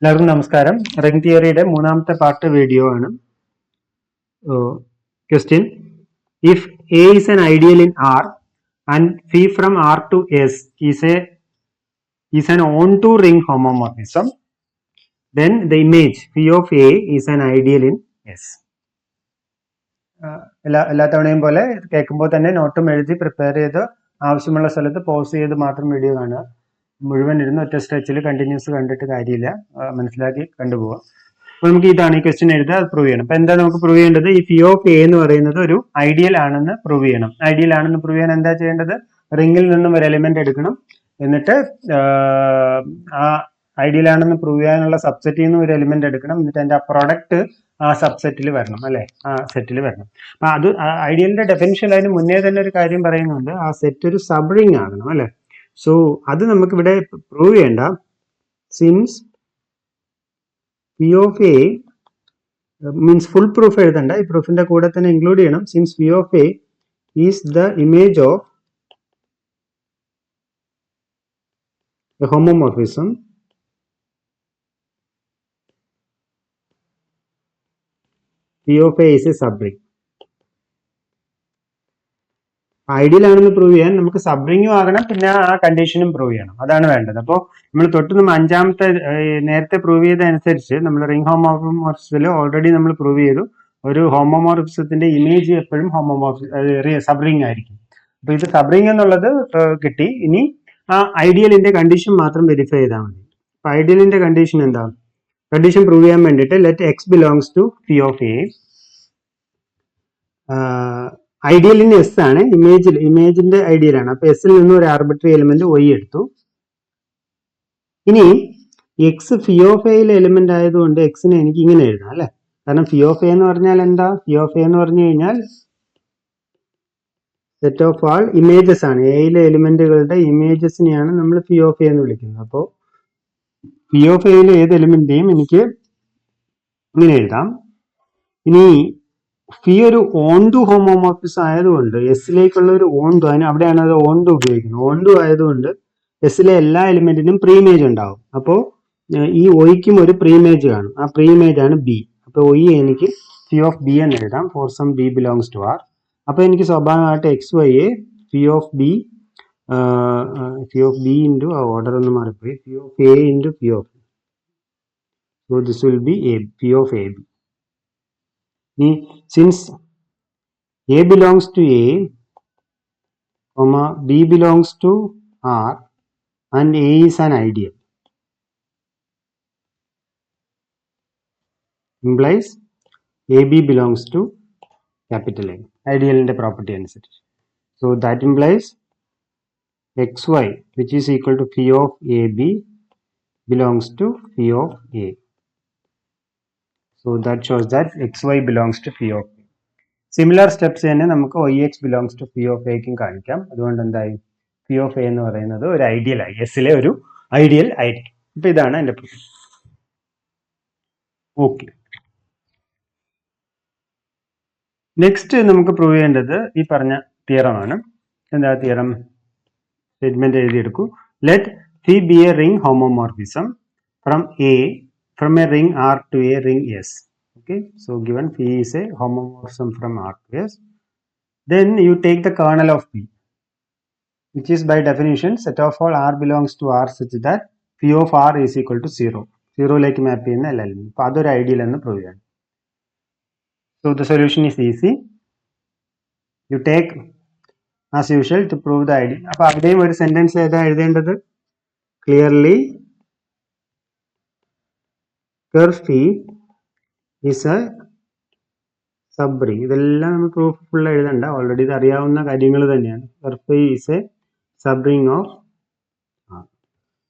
എല്ലാവർക്കും നമസ്കാരം. റിംഗ് തിയറിയുടെ മൂന്നാമത്തെ പാർട്ട് വീഡിയോ ആണ്. Question: if A is an ideal in R and phi from R to S is an onto ring homomorphism, then the image phi of A is an ideal in S. എല്ലാ തവണയും പോലെ കേൾക്കുമ്പോൾ തന്നെ നോട്ടും എഴുതി prepare ചെയ്ത് ആവശ്യമുള്ള സ്ഥലത്ത് pose ചെയ്ത് മാത്രം വീഡിയോ കാണുക. മുഴുവൻ ഇരുന്ന് ഒറ്റ സ്ട്രെച്ചിൽ കണ്ടിന്യൂസ് കണ്ടിട്ട് കാര്യമില്ല, മനസ്സിലാക്കി കണ്ടുപോവുക. അപ്പൊ നമുക്ക് ഇതാണ് ഈ ക്വസ്റ്റ്യൻ എഴുതുക, അത് പ്രൂവ് ചെയ്യണം. അപ്പൊ എന്താ നമുക്ക് പ്രൂവ് ചെയ്യേണ്ടത്? ഈ ഫി ഓഫ് എ എന്ന് പറയുന്നത് ഒരു ഐഡിയൽ ആണെന്ന് പ്രൂവ് ചെയ്യണം. ഐഡിയൽ ആണെന്ന് പ്രൂവ് ചെയ്യാൻ എന്താ ചെയ്യേണ്ടത്? റിംഗിൽ നിന്നും ഒരു എലിമെന്റ് എടുക്കണം, എന്നിട്ട് ആ ഐഡിയൽ ആണെന്ന് പ്രൂവ് ചെയ്യാനുള്ള സബ്സെറ്റിൽ നിന്ന് ഒരു എലിമെന്റ് എടുക്കണം, എന്നിട്ട് അതിന്റെ ആ പ്രൊഡക്റ്റ് ആ സബ്സെറ്റിൽ വരണം, അല്ലെ, ആ സെറ്റിൽ വരണം. അപ്പൊ അത് ഐഡിയലിന്റെ ഡെഫിനിഷൻ അതിന് മുന്നേ തന്നെ ഒരു കാര്യം പറയുന്നുണ്ട്, ആ സെറ്റ് ഒരു സബ് റിംഗ് ആകണം, അല്ലെ. സോ അത് നമുക്ക് ഇവിടെ പ്രൂവ് ചെയ്യണ്ട. Since P of A means full proof എഴുതണ്ട, ഈ പ്രൂഫിന്റെ കൂടെ തന്നെ ഇൻക്ലൂഡ് ചെയ്യണം. Since P of A is the image of the homomorphism P of A is a subring. Ideal ആണെന്ന് പ്രൂവ് ചെയ്യാൻ നമുക്ക് സബ്രിങ്ങും ആകണം, പിന്നെ ആ കണ്ടീഷനും പ്രൂവ് ചെയ്യണം. അതാണ് വേണ്ടത്. അപ്പോൾ നമ്മൾ നമ്മൾ അഞ്ചാമത്തെ നേരത്തെ പ്രൂവ് ചെയ്തതനുസരിച്ച് നമ്മൾ റിംഗ് ഹോമോമോർഫിസത്തിൽ ഓൾറെഡി നമ്മൾ പ്രൂവ് ചെയ്തു, ഒരു ഹോമോമോർഫിസത്തിന്റെ ഇമേജ് എപ്പോഴും സബ്രിങ് ആയിരിക്കും. അപ്പൊ ഇത് സബ്രിങ് എന്നുള്ളത് കിട്ടി. ഇനി ആ ഐഡിയലിന്റെ കണ്ടീഷൻ മാത്രം വെരിഫൈ ചെയ്താൽ മതി. അപ്പൊ ഐഡിയലിന്റെ കണ്ടീഷൻ എന്താ? കണ്ടീഷൻ പ്രൂവ് ചെയ്യാൻ വേണ്ടിയിട്ട് let X belongs to P of A. ഐഡിയലിന് എസ് ആണ്, ഇമേജിന്റെ ഐഡിയൽ ആണ്. അപ്പൊ എസിൽ നിന്ന് ഒരു ആർബിട്രറി എലിമെന്റ് വൈ എടുത്തു. ഇനി എക്സ് ഫി ഓഫ് എയിലെ എലിമെന്റ് ആയതുകൊണ്ട് എക്സിനെ എനിക്ക് ഇങ്ങനെ എഴുതാം, അല്ലെ. കാരണം ഫി ഓഫ് എ എന്ന് പറഞ്ഞാൽ എന്താ? ഫി ഓഫ് എ എന്ന് പറഞ്ഞു കഴിഞ്ഞാൽ സെറ്റ് ഓഫ് ആൾ ഇമേജസ് ആണ്. എയിലെ എലിമെന്റുകളുടെ ഇമേജസിനെയാണ് നമ്മൾ ഫി ഓഫ് എ എന്ന് വിളിക്കുന്നത്. അപ്പോൾ ഫി ഓഫ് എയിലെ ഏത് എലിമെന്റിനെയും എനിക്ക് ഇങ്ങനെ എഴുതാം. ഇനി ഫി ഒരു ഓൺടു ഹോമോമോർഫിസം ആയതുകൊണ്ട് എസിലേക്കുള്ള ഒരു ഓൺടു, അവിടെയാണ് അത് ഓൺടു ഉപയോഗിക്കുന്നത്. ഓൺടു ആയതുകൊണ്ട് എസിലെ എല്ലാ എലിമെന്റിനും പ്രീമേജ് ഉണ്ടാവും. അപ്പോൾ ഈ ഒയ്ക്കും ഒരു പ്രീമേജ് കാണും. ആ പ്രീമേജ് ആണ് ബി. അപ്പൊ ഒയ് എനിക്ക് ഫി ഓഫ് ബി എന്ന് എഴുതാം for some B belongs to R. അപ്പൊ എനിക്ക് സ്വാഭാവികമായിട്ട് X Y A phi of B into ആ ഓർഡർ ഒന്ന് മാറിപ്പോയി, phi of A into phi of, so this will be a phi of A B. Since A belongs to A, B belongs to R, and A is an ideal, implies AB belongs to capital A. Ideal in the property അനുസരിച്ച്. So that implies XY, which is equal to phi of AB, belongs to phi of A. So that shows that XY belongs to phi of A. Similar steps തന്നെ നമുക്ക് ഒ X belongs to P of എക്കും കാണിക്കാം. അതുകൊണ്ട് എന്തായി? P of A എന്ന് പറയുന്നത് ഒരു ഐഡിയൽ ആയി, എസിലെ ഒരു ഐഡിയൽ ആയിരിക്കും. അപ്പൊ ഇതാണ് എന്റെ പ്രൂഫ്. ഓക്കെ, നെക്സ്റ്റ് നമുക്ക് പ്രൂവ് ചെയ്യേണ്ടത് ഈ പറഞ്ഞ തിയറമാണ്. എന്താ തിയറം? സ്റ്റേറ്റ്മെന്റ് എഴുതിയെടുക്കൂ. Let phi be a ring homomorphism from a ring R to a ring S. Okay, so given phi is a homomorphism from R to S, then you take the kernel of P, which is by definition set of all R belongs to R such that phi of R is equal to 0. 0 like map ചെയ്യുന്ന എല്ലാ element. അപ്പോൾ അതൊരു ideal എന്ന് prove ചെയ്യണം. So the solution is easy. You take as usual to prove the ideal. അപ്പോൾ അവിടെയും ഒരു sentence ഏതാ എഴുതേണ്ടത്? Clearly curve phi is a subring. ഇതെല്ലാം നമ്മൾ പ്രൂഫ് ഫുൾ എഴുതണ്ട, ഓൾറെഡി ഇത് അറിയാവുന്ന കാര്യങ്ങൾ തന്നെയാണ്. curve phi is a subring of R.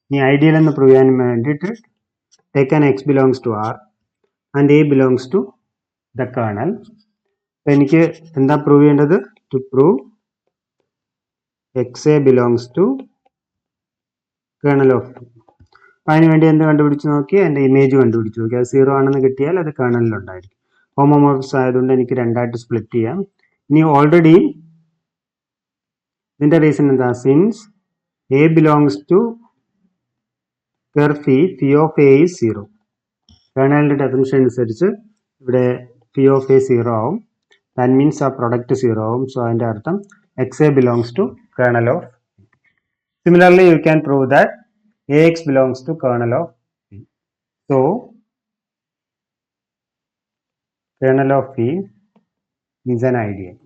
ഇനി ഐഡിയൽ എന്ന് പ്രൂവ് ചെയ്യാൻ വേണ്ടിയിട്ട് take an x belongs to R and A belongs to the kernel. അപ്പോൾ എനിക്ക് എന്താ പ്രൂവ് ചെയ്യേണ്ടത്? to prove xa belongs to kernel of P. അതിനുവേണ്ടി എന്ത് കണ്ടുപിടിച്ച് നോക്കി? എൻ്റെ ഇമേജ് കണ്ടുപിടിച്ച് നോക്കി. അത് 0 ആണെന്ന് കിട്ടിയാൽ അത് കേർണലിലുണ്ടായിരിക്കും. ഹോമോമോർഫിസം ആയതുകൊണ്ട് എനിക്ക് രണ്ടായിട്ട് സ്പ്ലിറ്റ് ചെയ്യാം. ഇനി ഓൾറെഡി ഇതിന്റെ റീസൺ എന്താ? Since A belongs to curve phi of A is 0. കേർണലിൻ്റെ ഡെഫിനിഷൻ അനുസരിച്ച് ഇവിടെ പി ഓഫ് എ 0 ആവും. ദാറ്റ് മീൻസ് ആ പ്രൊഡക്റ്റ് 0 ആവും. സോ അതിൻ്റെ അർത്ഥം X A belongs to kernel of. Similarly you can prove that A X belongs to kernel of P. So kernel of P is an ideal.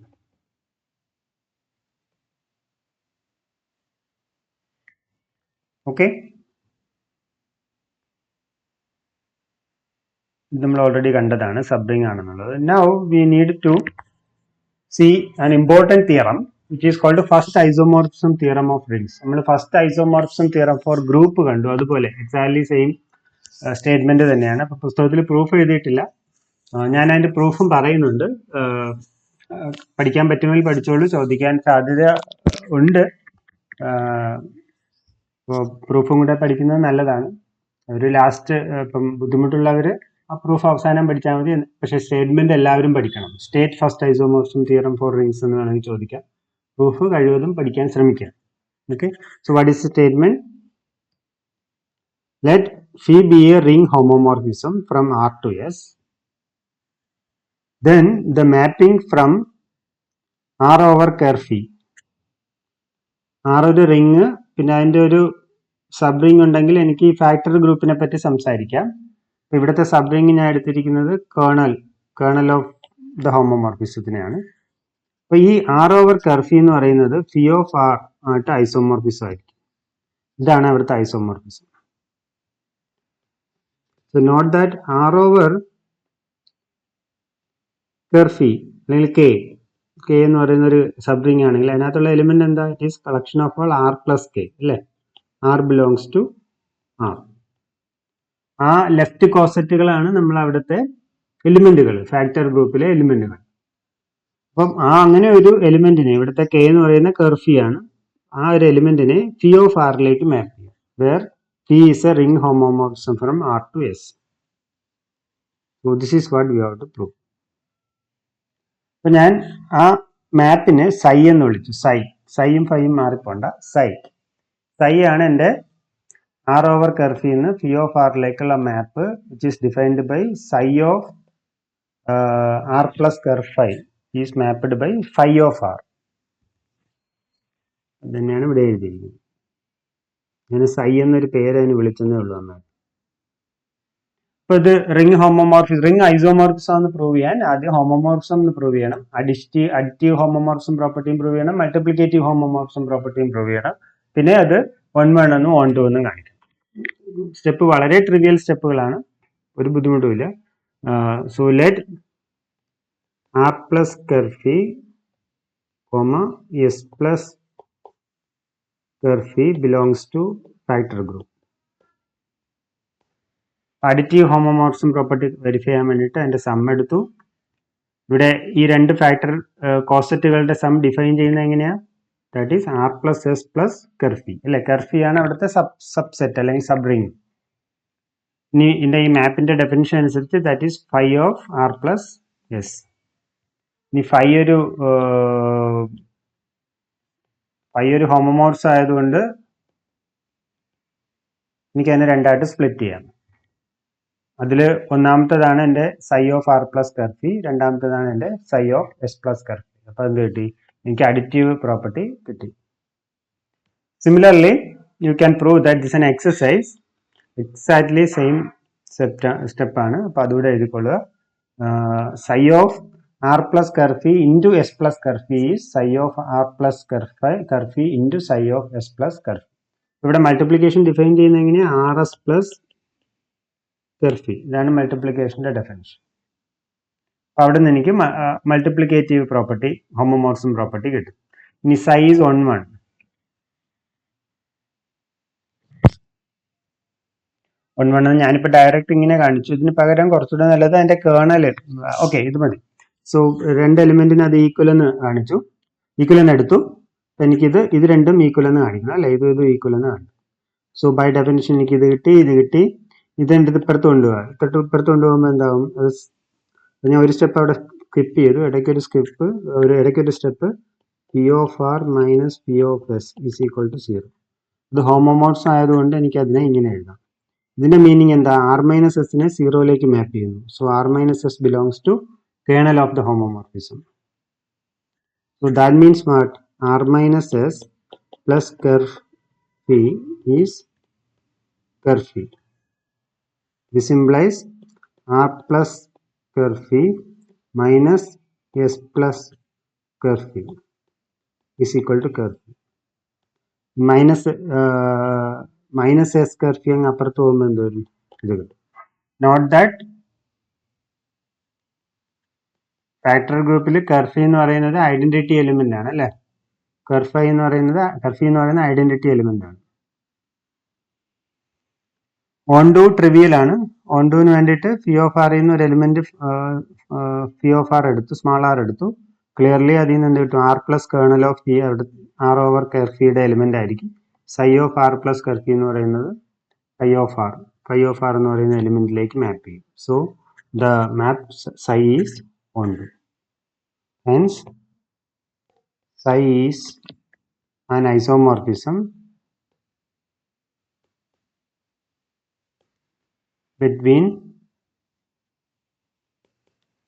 Okay, ഇത് നമ്മൾ already കണ്ടതാണ് subring ആണെന്നുള്ളത്. Now we need to see an important theorem which is called first isomorphism theorem of rings. നമ്മൾ first isomorphism theorem for group കണ്ടു. അതുപോലെ exactly same statement തന്നെയാണ്. അപ്പോൾ പുസ്തകത്തിൽ പ്രൂഫ് എഴുതിയിട്ടില്ല, ഞാൻ അതിൻ്റെ പ്രൂഫും പറയുന്നുണ്ട്. പഠിക്കാൻ പറ്റുമെങ്കിൽ പഠിച്ചോളൂ, ചോദിക്കാൻ സാധ്യത ഉണ്ട്. പ്രൂഫും കൂടെ പഠിക്കുന്നത് നല്ലതാണ്. ഒരു ലാസ്റ്റ് ഇപ്പം ബുദ്ധിമുട്ടുള്ളവർ ആ പ്രൂഫ് അവസാനം പഠിച്ചാൽ മതി. പക്ഷേ സ്റ്റേറ്റ്മെന്റ് എല്ലാവരും പഠിക്കണം. State first isomorphism theorem for rings എന്ന് വേണമെങ്കിൽ ചോദിക്കാം. പ്രൂഫ് കഴിവതും പഠിക്കാൻ ശ്രമിക്കാം. Okay, so what is the statement? Let phi be a ring homomorphism from R to S. Then the mapping from R over curve phi. R ഒരു ring, പിന്നെ അതിൻ്റെ ഒരു സബ് റിങ് ഉണ്ടെങ്കിൽ എനിക്ക് ഈ ഫാക്ടർ ഗ്രൂപ്പിനെ പറ്റി സംസാരിക്കാം. ഇവിടുത്തെ സബ് റിങ് ഞാൻ എടുത്തിരിക്കുന്നത് കേർണൽ ഓഫ് ദ ഹോമോമോർഫിസത്തിനെയാണ്. അപ്പോൾ ഈ R over curve phi എന്ന് പറയുന്നത് ഫി ഓഫ് R ആയിട്ട് ഐസോമോർഫിസം ആയിരിക്കും. ഇതാണ് അവിടുത്തെ isomorphism. So note that R over curve phi അല്ലെങ്കിൽ കെ എന്ന് പറയുന്ന ഒരു സബ് റിംഗ് ആണെങ്കിൽ അതിനകത്തുള്ള എലിമെന്റ് എന്താ? It is collection of all R plus K അല്ലേ. R belongs to R. ആ ലെഫ്റ്റ് കോസറ്റുകളാണ് നമ്മൾ അവിടുത്തെ എലിമെന്റുകൾ, ഫാക്ടർ ഗ്രൂപ്പിലെ എലിമെന്റുകൾ. അപ്പം അങ്ങനെ ഒരു എലിമെന്റിനെ, ഇവിടുത്തെ കെ എന്ന് പറയുന്ന കർവ് ഫി ആണ്, ആ ഒരു എലിമെന്റിനെ ഫി ഓഫ് ആറിലേക്ക് മാപ്പ് ചെയ്യാം. Where phi is a ring homomorphism from R to S. So this is what we have to prove. അപ്പൊ ഞാൻ ആ മാപ്പിനെ സൈ എന്ന് വിളിച്ചു. സൈയും ഫൈയും മാറിപ്പോണ്ട. സൈ ആണ് എൻ്റെ ആർ ഓവർ കർവ് ഫി എന്ന് ഫി ഓഫ് ആറിലേക്കുള്ള map, which is defined by psi of R plus curve phi is mapped by phi of R. അത് തന്നെയാണ് ഇവിടെ എഴുതിയിരിക്കുന്നത്. ഞാൻ സൈ എന്നൊരു പേര് അതിന് വിളിച്ചെന്നേ ഉള്ളൂ. എന്നാൽ ഇപ്പോൾ ഇത് റിംഗ് ഐസോമോർഫിസം എന്ന് പ്രൂവ് ചെയ്യാൻ ആദ്യം ഹോമോമോർഫിസം എന്ന് പ്രൂവ് ചെയ്യണം. അഡിറ്റീവ് ഹോമോമോർഫിസം പ്രോപ്പർട്ടിയും പ്രൂവ് ചെയ്യണം. മൾട്ടിപ്ലിക്കേറ്റീവ് ഹോമോമോർഫിസം പ്രോപ്പർട്ടിയും പ്രൂവ് ചെയ്യണം. പിന്നെ അത് 1 എന്നും 1 എന്നും കാണിക്കണം. സ്റ്റെപ്പ് വളരെ ട്രിവിയൽ സ്റ്റെപ്പുകളാണ്, ഒരു ബുദ്ധിമുട്ടുമില്ല. So let R plus curve phi S plus curve phi belongs to factor group. Additive homomorphism property verify ചെയ്യാൻ വേണ്ടിയിട്ട് അതിൻ്റെ സം എടുത്തു. ഇവിടെ ഈ രണ്ട് ഫാക്ടർ കോസറ്റുകളുടെ സം ഡിഫൈൻ ചെയ്യുന്നത് എങ്ങനെയാണ്? That is R plus S plus curve phi അല്ലേ. കർവ് ഫി ആണ് അവിടുത്തെ സബ്സെറ്റ് അല്ലെങ്കിൽ സബ് റിംഗ്. ഇനി ഇതിൻ്റെ ഈ മാപ്പിൻ്റെ ഡെഫിനിഷൻ അനുസരിച്ച് that is phi of R plus S. ഇനി ഫൈ ഒരു ഹോമോമോർഫിസം ആയതുകൊണ്ട് എനിക്ക് അതിനെ രണ്ടായിട്ട് സ്പ്ലിറ്റ് ചെയ്യാം. അതിൽ ഒന്നാമത്തേതാണ് എൻ്റെ psi of R plus curve phi, രണ്ടാമത്തേതാണ് എൻ്റെ psi of S plus curve phi. അപ്പോൾ എന്ത് കിട്ടി? എനിക്ക് അഡിറ്റീവ് പ്രോപ്പർട്ടി കിട്ടി. Similarly you can prove that this an exercise. Exactly same സ്റ്റെപ്പാണ്. അപ്പോൾ അതുകൂടെ എഴുതിക്കൊള്ളുക. Psi of R plus curve phi into S plus curve phi is psi of R plus curve phi into psi of S plus curve phi. ഇവിടെ multiplication define ചെയ്യുന്നത് എങ്ങനെയാണ്? R S plus curve phi. ഇതാണ് മൾട്ടിപ്ലിക്കേഷൻ്റെ definition. അപ്പോൾ അവിടെ നിന്ന് എനിക്ക് multiplicative property, homomorphism property കിട്ടും. ഇനി സൈ ഈസ് 1 എന്ന് ഞാനിപ്പോൾ ഡയറക്റ്റ് ഇങ്ങനെ കാണിച്ചു. ഇതിന് പകരം കുറച്ചുകൂടെ നല്ലത് അതിൻ്റെ കേർണൽ. ഓക്കെ, ഇത് മതി. സോ രണ്ട് എലിമെന്റിന് അത് ഈക്വൽ എന്ന് കാണിച്ചു, ഈക്വൽ എന്ന് എടുത്തു. ഇത് രണ്ടും ഈക്വൽ എന്ന് കാണിക്കണം അല്ലേ. ഇത് ഈക്വൽ എന്ന് കാണിക്കും. സോ ബൈ ഡെഫിനിഷൻ എനിക്ക് ഇത് കിട്ടി. ഇതെൻ്റെ ഇപ്പുറത്ത് കൊണ്ടുപോകാം. ഇപ്പുറത്ത് കൊണ്ടുപോകുമ്പോൾ എന്താകും? ഞാൻ ഒരു സ്റ്റെപ്പ് അവിടെ സ്കിപ്പ് ചെയ്തു. ഇടയ്ക്കൊരു step P of R minus P of S is equal to 0. ഇത് ഹോമോമോർഫിസം ആയതുകൊണ്ട് എനിക്ക് അതിനെ ഇങ്ങനെ എഴുതാം. ഇതിന്റെ മീനിങ് എന്താ? ആർ മൈനസ് എസിനെ സീറോയിലേക്ക് മാപ്പ് ചെയ്യുന്നു. So R minus S belongs to kernel of the homomorphism. So that means what? R minus S plus curve phi is ker phi. This implies R plus curve phi minus S plus curve phi is equal to curve phi. Minus S curve phi അങ്ങ് അപ്പുറത്ത് പോകുമ്പോൾ എന്ത് വരും? ഇത് കിട്ടും. Not that factor ഗ്രൂപ്പിൽ curve phi എന്ന് പറയുന്നത് ഐഡന്റിറ്റി എലിമെന്റ് ആണ് അല്ലേ? കർവ് ഫി എന്ന് പറയുന്നത് ഐഡന്റിറ്റി എലിമെന്റ് ആണ്. ഓൺടു ട്രിവിയൽ ആണ്. ഓൺടുവിന് വേണ്ടിയിട്ട് ഫി ഓഫ് ആർ ഒരു എലിമെന്റ് ഫി ഓഫ് ആർ എടുത്തു, സ്മാൾ ആർ എടുത്തു. ക്ലിയർലി അതിൽ നിന്ന് എന്ത് കിട്ടും? R plus kernel of phi R over curve ഫിയുടെ എലിമെന്റ് ആയിരിക്കും. Psi of R plus curve phi എന്ന് പറയുന്നത് ഫൈ ഓഫ് ആർ എന്ന് പറയുന്ന എലിമെന്റിലേക്ക് മാപ്പ് ചെയ്യും. So the map psi is onto. Hence psi is an isomorphism between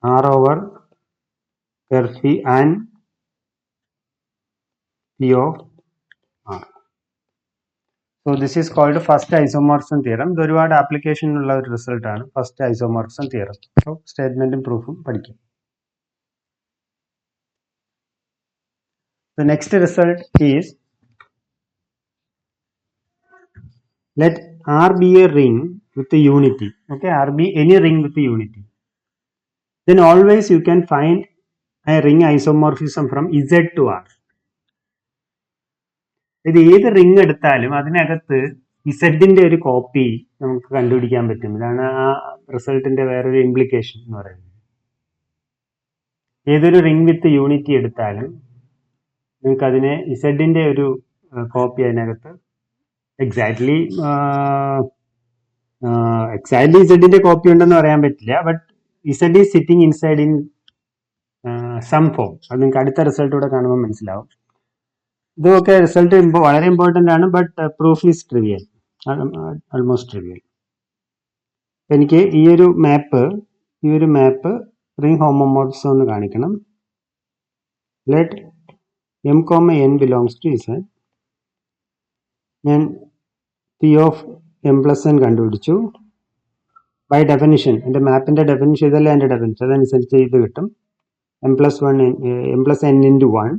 R over curve phi and P of R. So this is called first isomorphism theorem. ഇത് ഒരുപാട് application ഉള്ള ഒരു result ആണ് ഫസ്റ്റ് ഐസോമോർഫിസം തിയറം. സോ സ്റ്റേറ്റ്മെന്റും പ്രൂഫും പഠിക്കും. The next result is, let R be a ring with a unity. Okay, R be any ring with a unity. Then always you can find a ring isomorphism from Z to R. ഇത് ഏത് ring എടുത്താലും അതിനകത്ത് ഇസഡിന്റെ ഒരു copy നമുക്ക് കണ്ടുപിടിക്കാൻ പറ്റും. ഇതാണ് ആ റിസൾട്ടിന്റെ വേറൊരു ഇംപ്ലിക്കേഷൻ എന്ന് പറയുന്നത്. ഏതൊരു റിംഗ് വിത്ത് യൂണിറ്റി എടുത്താലും നിങ്ങൾക്ക് അതിനെ ഇസഡിന്റെ ഒരു കോപ്പി അതിനകത്ത് എക്സാക്ട്ലി ഇസഡിന്റെ കോപ്പി ഉണ്ടെന്ന് പറയാൻ പറ്റില്ല. But Z is sitting inside in some form. അത് നിങ്ങൾക്ക് അടുത്ത റിസൾട്ടൂടെ കാണുമ്പോൾ മനസ്സിലാവും. ഇതൊക്കെ റിസൾട്ട് വളരെ ഇമ്പോർട്ടൻ്റ് ആണ്. But proof is trivial, almost trivial. എനിക്ക് ഈ ഒരു മാപ്പ് റിംഗ് ഹോമോമോർഫിസം എന്ന് കാണിക്കണം. Let M comma N belongs to Z. ഞാൻ P of M plus N കണ്ടുപിടിച്ചു. ബൈ ഡെഫിനിഷൻ, എൻ്റെ മാപ്പിൻ്റെ ഡെഫിനിഷൻ ഇതല്ലേ എൻ്റെ ഡെഫിനിഷൻ, അതനുസരിച്ച് ഇത് കിട്ടും. M plus N into one.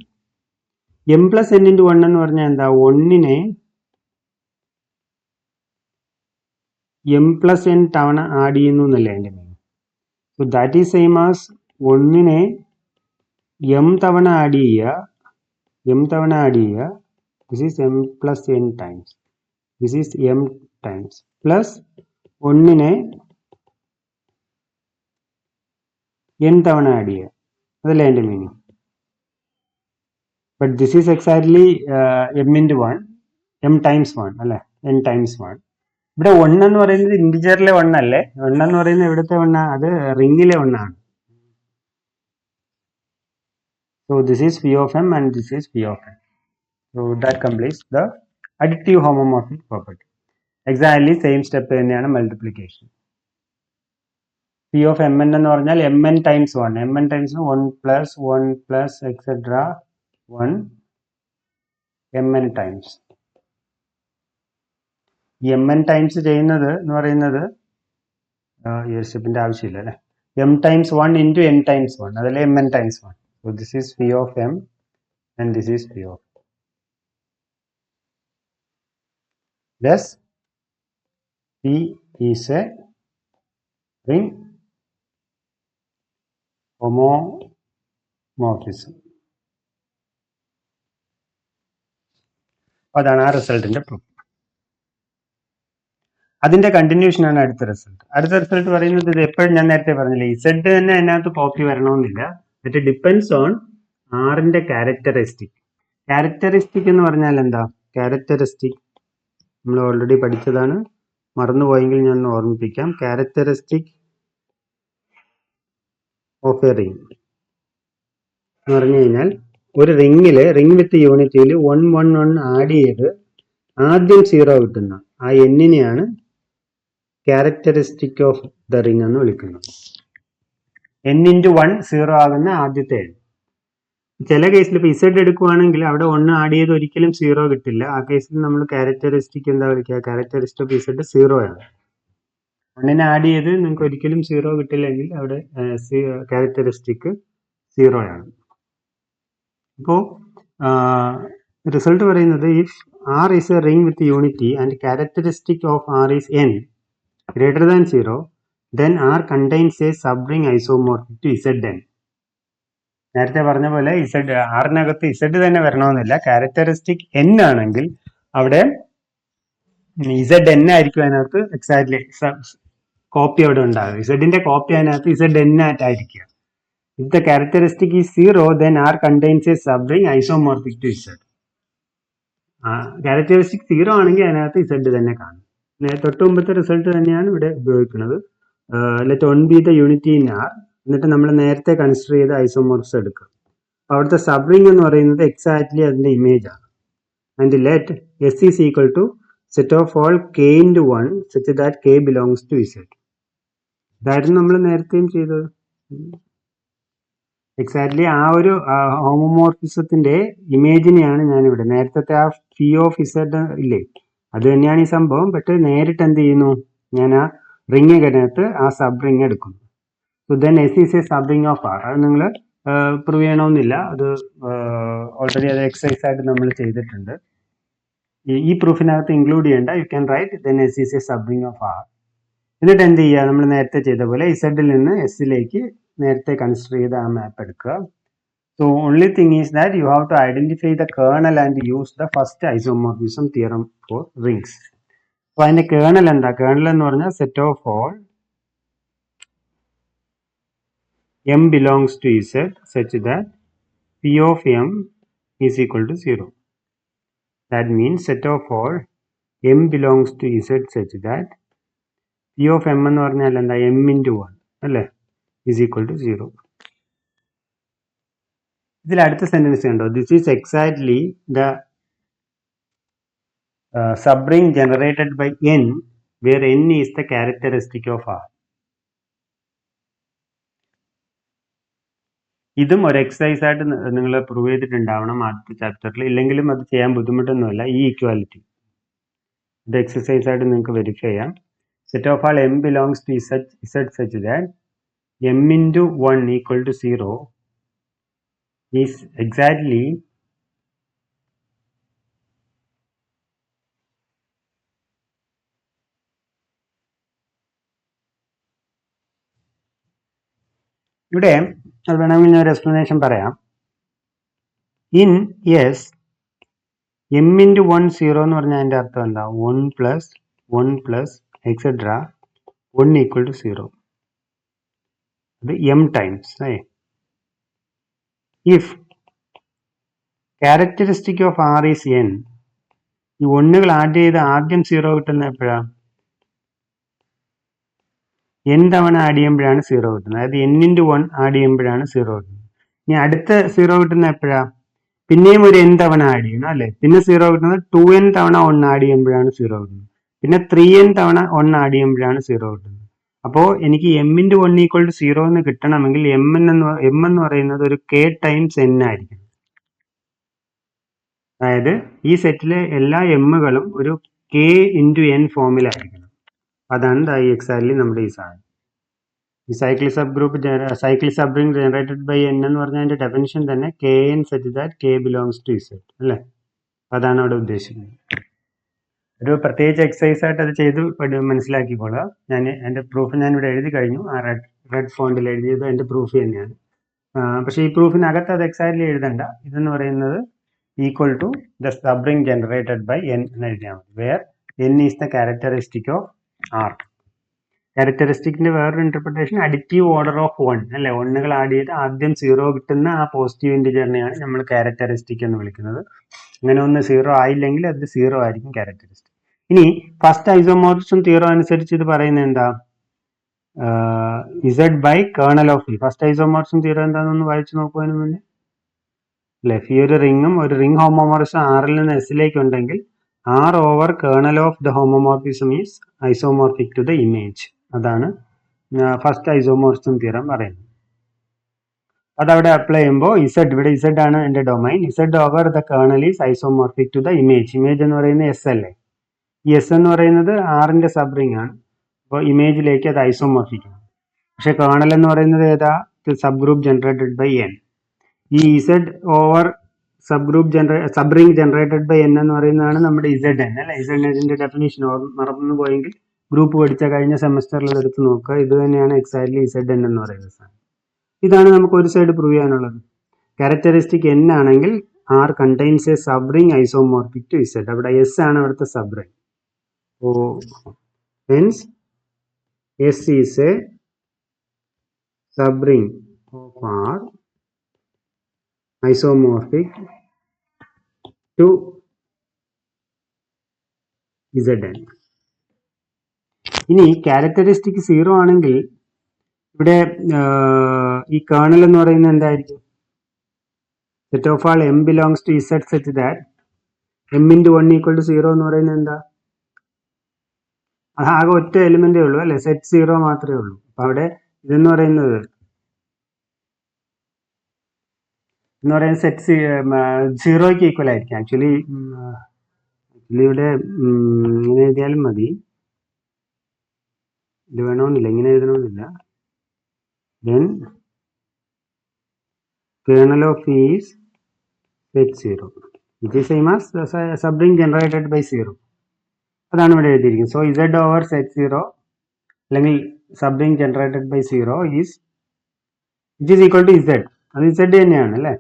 M plus N into one എന്ന് പറഞ്ഞാൽ എന്താ? ഒന്നിനെ എം പ്ലസ് എൻ തവണ ആഡ് ചെയ്യുന്നു എന്നല്ലേ എൻ്റെ meaning. So that is same as ഒന്നിനെ എം തവണ ആഡ് ചെയ്യുക. This is M plus N times. This is M times plus ഒന്നിനെ എൻ തവണ ആഡ് ചെയ്യുക. അതല്ലേ എൻ്റെ meaning. But this is exactly M into one, M times one അല്ലേ, N times one. ഇവിടെ വൺ എന്ന് പറയുന്നത് ഇൻറ്റിജറിലെ വൺ അല്ലേ. വൺ എന്ന് പറയുന്നത് എവിടുത്തെ വണ്ണാ? അത് റിങ്ങിലെ വണ്ണാണ്. So this is P of M and this is P of N. So that completes the additive homomorphic property. Exactly same step തന്നെയാണ് multiplication. P of M N എന്ന് പറഞ്ഞാൽ M N times one. M N times one plus etcetera one M N times. ഈ M N times ചെയ്യുന്നത് എന്ന് പറയുന്നത് ഈ ഒരു സ്റ്റെപ്പിന്റെ ആവശ്യമില്ല അല്ലേ. M times one into N times one, അതല്ലേ M N times one. So this is P of M and this is P of. Thus, P is a ring homomorphism. അതാണ് ആ റിസൾട്ടിന്റെ പ്രൂഫ്. അതിന്റെ കണ്ടിന്യൂഷൻ ആണ് അടുത്ത റിസൾട്ട്. അടുത്ത result പറയുന്നത് ഇത് എപ്പോഴും ഞാൻ നേരത്തെ പറഞ്ഞില്ലേ, ഇസഡ് തന്നെ അതിനകത്ത് കോപ്പി വരണമെന്നില്ല. ഇറ്റ് ഡിപ്പെൻഡ്സ് ഓൺ ആറിന്റെ ക്യാരക്ടറിസ്റ്റിക്. ക്യാരക്ടറിസ്റ്റിക് എന്ന് പറഞ്ഞാൽ എന്താ? ക്യാരക്ടറിസ്റ്റിക് നമ്മൾ ഓൾറെഡി പഠിച്ചതാണ്, മറന്നുപോയെങ്കിൽ ഞാൻ ഓർമ്മിപ്പിക്കാം. ക്യാരക്ടറിസ്റ്റിക് ഓഫ് എ റിംഗ് എന്ന് പറഞ്ഞു കഴിഞ്ഞാൽ ഒരു റിംഗ് വിത്ത് യൂണിറ്റിയിൽ 1 1 1 ആഡ് ചെയ്ത് ആദ്യം 0 കിട്ടുന്ന ആ എന്നിനെയാണ് ക്യാരക്ടറിസ്റ്റിക് ഓഫ് ദ റിംഗ് എന്ന് വിളിക്കുന്നു. n × 1 0 ആകുന്ന ആദ്യത്തെ n. ചില കേസിൽ ഇപ്പോൾ ഇസഡ് എടുക്കുവാണെങ്കിൽ അവിടെ 1 ആഡ് ചെയ്ത് ഒരിക്കലും 0 കിട്ടില്ല. ആ കേസിൽ നമ്മൾ ക്യാരക്ടറിസ്റ്റിക് എന്താ വിളിക്കുക? ക്യാരക്ടറിസ്റ്റിക് ഓഫ് ഇസഡ് 0 ആണ്. 1 ആഡ് ചെയ്ത് നിങ്ങൾക്ക് ഒരിക്കലും 0 കിട്ടില്ലെങ്കിൽ അവിടെ ക്യാരക്ടറിസ്റ്റിക് 0 ആണ്. അപ്പോൾ റിസൾട്ട് പറയുന്നത് if R is a ring with unity and characteristic of R is n greater than 0, then R contains a subring isomorphic to Zn. നേരത്തെ പറഞ്ഞ പോലെ ഇസഡ് ആറിനകത്ത് ഇസഡ് തന്നെ വരണമെന്നില്ല. ക്യാരക്ടറിസ്റ്റിക് n ആണെങ്കിൽ അവിടെ ഇസഡ് എൻ ആയിരിക്കും അതിനകത്ത് എക്സാക്ട്ലി കോപ്പി അവിടെ ഉണ്ടാകും. ഇസഡിന്റെ കോപ്പി അതിനകത്ത് ഇസഡ് എൻ ആയിട്ടായിരിക്കുക. If the characteristic is 0, then R contains a subring isomorphic to Z. Characteristic 0 ആണെങ്കിൽ അതിനകത്ത് Z തന്നെ കാണും. തൊട്ട് മുമ്പത്തെ റിസൾട്ട് തന്നെയാണ് ഇവിടെ ഉപയോഗിക്കുന്നത്. Let 1 be the unity in R. എന്നിട്ട് നമ്മൾ നേരത്തെ കൺസിഡർ ചെയ്ത ഐസോമോർഫ്സ് എടുക്കുക. അവിടുത്തെ സബ്റിംഗ് എന്ന് പറയുന്നത് എക്സാക്ട്ലി അതിന്റെ ഇമേജ് ആണ്. And let S is equal to set of all k into 1 such that k belongs to Z. ഇതായിരുന്നു നമ്മൾ നേരത്തെയും ചെയ്തത്. എക്സാക്ട്ലി ആ ഒരു ഹോമോമോർഫിസത്തിന്റെ ഇമേജിനെയാണ് ഞാനിവിടെ നേരത്തെ ആ ഫി ഓഫ് ഇസഡ് ഇല്ലേ, അത് തന്നെയാണ് ഈ സംഭവം. പക്ഷെ നേരിട്ട് എന്ത് ചെയ്യുന്നു, ഞാൻ ആ റിങ്ങിനകത്ത് ആ സബ് റിങ് എടുക്കുന്നു. So then S is a sub ring of R. അത് നിങ്ങൾ പ്രൂവ് ചെയ്യണമെന്നില്ല, അത് ഓൾറെഡി അത് എക്സസൈസ് ആയിട്ട് നമ്മൾ ചെയ്തിട്ടുണ്ട്. ഈ പ്രൂഫിനകത്ത് ഇൻക്ലൂഡ് ചെയ്യേണ്ട, you can write then S is a sub ring of R. എന്നിട്ട് എന്ത് ചെയ്യുക, നമ്മൾ നേരത്തെ ചെയ്ത പോലെ ഇസഡിൽ നിന്ന് എസിലേക്ക് നേരത്തെ കൺസിഡർ ചെയ്ത് ആ മാപ്പ് എടുക്കുക. So only thing is that you have to identify the kernel and use the first isomorphism theorem for rings. അപ്പോൾ അതിന്റെ കേർണൽ എന്താ? കേർണൽ എന്ന് പറഞ്ഞാൽ set of all m belongs to Z such that P of m is equal to 0. That means set of all m belongs to Z such that P of m എന്ന് പറഞ്ഞാൽ എന്താ? m into 1 അല്ലേ, is equal to 0. ഇതിൽ അടുത്ത sentence കണ്ടോ? This is exactly the subring generated by n where n is the characteristic of R. ഇതും ഒരു exercise ആയിട്ട് നിങ്ങൾ പ്രൂവ് ചെയ്തിട്ടുണ്ടാവണം ആദ്യത്തെ ചാപ്റ്ററിൽ. ഇല്ലെങ്കിലും അത് ചെയ്യാൻ ബുദ്ധിമുട്ടൊന്നുമില്ല. ഈ ഈക്വാലിറ്റി ഇത് എക്സസൈസ് ആയിട്ട് നിങ്ങൾക്ക് വെരിഫൈ ചെയ്യാം. Set of all m belongs to Z such that m into 1 equal to 0 is exactly ഇവിടെ അത് വേണമെങ്കിൽ ഞാൻ ഒരു എക്സ്പ്ലനേഷൻ പറയാം. ഇൻ യെസ് m into 1 0 എന്ന് പറഞ്ഞാൽ അതിൻ്റെ അർത്ഥം എന്താ? 1 plus 1 plus etc 1 equal to 0. അത് m times. If characteristic of R is n, ഈ ഒന്നുകൾ ആഡ് ചെയ്ത് ആദ്യം 0 കിട്ടുന്ന എപ്പോഴാണ്? n തവണ ആഡ് ചെയ്യുമ്പോഴാണ് 0 കിട്ടുന്നത്. അതായത് n into 1 ആഡ് ചെയ്യുമ്പോഴാണ് 0 കിട്ടുന്നത്. ഇനി അടുത്ത 0 കിട്ടുന്ന എപ്പോഴാണ്? പിന്നെയും ഒരു n തവണ ആഡ് ചെയ്യണം അല്ലേ. പിന്നെ 0 കിട്ടുന്നത് 2n തവണ 1 ആഡ് ചെയ്യുമ്പോഴാണ് 0 കിട്ടുന്നത്. പിന്നെ 3n തവണ 1 ആഡ് ചെയ്യുമ്പോഴാണ് 0 കിട്ടുന്നത്. അപ്പോൾ എനിക്ക് m into 1 equal to 0 എന്ന് കിട്ടണമെങ്കിൽ m എന്ന് പറയുന്നത് ഒരു k ടൈംസ് n ആയിരിക്കും. അതായത് ഈ സെറ്റിലെ എല്ലാ എമ്മുകളും ഒരു k into n ഫോമിലായിരിക്കണം. അതാണ് ഈ എക്സാക്ട്ലി നമ്മുടെ ഈ സാധനം. ഈ cyclic sub ring generated by n എന്ന് പറഞ്ഞാൽ അതിന്റെ ഡെഫിനിഷൻ തന്നെ kn such that k belongs to Z അല്ലേ. അതാണ് അവിടെ ഉദ്ദേശിക്കുന്നത്. ഒരു പ്രത്യേകിച്ച് എക്സസൈസ് ആയിട്ട് അത് ചെയ്ത് മനസ്സിലാക്കിക്കോളുക. ഞാൻ എൻ്റെ പ്രൂഫ് ഞാൻ ഇവിടെ എഴുതി കഴിഞ്ഞു. ആ റെഡ് ഫോണ്ടിൽ എഴുതിയത് എൻ്റെ പ്രൂഫ് തന്നെയാണ്. പക്ഷേ ഈ പ്രൂഫിനകത്ത് അത് എക്സാക്ട്ലി എഴുതണ്ട. ഇതെന്ന് പറയുന്നത് equal to the sub ring generated by n എന്ന് എഴുതിയാൽ മതി. Where n is the characteristic of R. ക്യാരക്ടറിസ്റ്റിക്കിന്റെ വേറൊരു ഇന്റർപ്രിട്ടേഷൻ അഡിറ്റീവ് ഓർഡർ ഓഫ് 1 അല്ലെ. ഒന്നുകൾ ആഡ് ചെയ്ത് ആദ്യം 0 കിട്ടുന്ന ആ പോസിറ്റീവ് ഇന്റിജറിനെയാണ് നമ്മൾ ക്യാരക്ടറിസ്റ്റിക് എന്ന് വിളിക്കുന്നത്. അങ്ങനെ ഒന്ന് 0 ആയില്ലെങ്കിൽ അത് 0 ആയിരിക്കും ക്യാരക്ടറിസ്റ്റിക്. ഇനി ഫസ്റ്റ് ഐസോമോർഫിസം തിയറം അനുസരിച്ച് ഇത് പറയുന്നത് എന്താ? Z by kernel of E. First isomorphism theorem എന്താണെന്ന് വായിച്ചു നോക്കുവാനും മുന്നേ അല്ലെ. ഈ ഒരു റിംഗും ഒരു റിംഗ് ഹോമോമോർഫിസം R ൽ നിന്ന് S ലേക്ക് ഉണ്ടെങ്കിൽ R over kernel of the homomorphism is isomorphic to the image. അതാണ് ഫസ്റ്റ് ഐസോമോർഫിസം തിയറം പറയുന്നത്. അതവിടെ അപ്ലൈ ചെയ്യുമ്പോൾ ഇസഡ്, ഇവിടെ ഇസഡ് ആണ് എൻ്റെ domain, Z over the kernel is isomorphic to the image. Image എന്ന് പറയുന്നത് എസ് അല്ലേ, ഈ എസ് എന്ന് പറയുന്നത് ആറിന്റെ സബ് റിംഗ് ആണ്, അപ്പോൾ ഇമേജിലേക്ക് അത് ഐസോമോർഫിക് ആണ്. പക്ഷെ കേർണൽ എന്ന് പറയുന്നത് ഏതാ, sub group generated by N. ഈ Z over sub ring generated by N എന്ന് പറയുന്നതാണ് നമ്മുടെ ഇസഡ് എൻ അല്ലെ. ഇസഡ് എന്നിന്റെ ഡെഫിനേഷൻ മറന്നു പോയെങ്കിൽ ഗ്രൂപ്പ് പഠിച്ച കഴിഞ്ഞ സെമസ്റ്ററിൽ എടുത്ത് നോക്കുക. ഇത് തന്നെയാണ് എക്സാക്ട്ലി ഇസഡ് എൻ എന്ന് പറയുന്ന സാധനം. ഇതാണ് നമുക്ക് ഒരു സൈഡ് പ്രൂവ് ചെയ്യാനുള്ളത്. ക്യാരക്ടറിസ്റ്റിക് എൻ ആണെങ്കിൽ R contains a sub ring isomorphic to Z. അവിടെ എസ് ആണ് അവിടുത്തെ sub ring. Hence S is a subring of R isomorphic to Zn. ഇനി ക്യാരക്ടറിസ്റ്റിക് 0 ആണെങ്കിൽ ഇവിടെ ഈ കേർണൽ എന്ന് പറയുന്നത് എന്തായിരിക്കും, set of all M belongs to Z set that M into 1 equal to 0 എന്ന് പറയുന്നത് എന്താ, ആകെ ഒറ്റ എലിമെന്റേ ഉള്ളൂ അല്ലെ, സെറ്റ് 0 മാത്രമേ ഉള്ളൂ. അപ്പൊ അവിടെ ഇതെന്ന് പറയുന്നത് സെറ്റ് 0ക്ക് ഈക്വൽ ആയിരിക്കും. ആക്ച്വലി ഇവിടെ ഇങ്ങനെ എഴുതിയാലും മതി, ഇത് വേണമെന്നില്ല, ഇങ്ങനെ എഴുതണമെന്നില്ല. Then kernel of is set 0 which is same as sub ring generated by 0. അതാണ് ഇവിടെ എഴുതിയിരിക്കുന്നത്. സോ ഇസഡ് ഓവർ സെറ്റ് 0 അല്ലെങ്കിൽ sub ring generated by 0 is which is equal to Z. അത് ഇസഡ് തന്നെയാണ് അല്ലേ.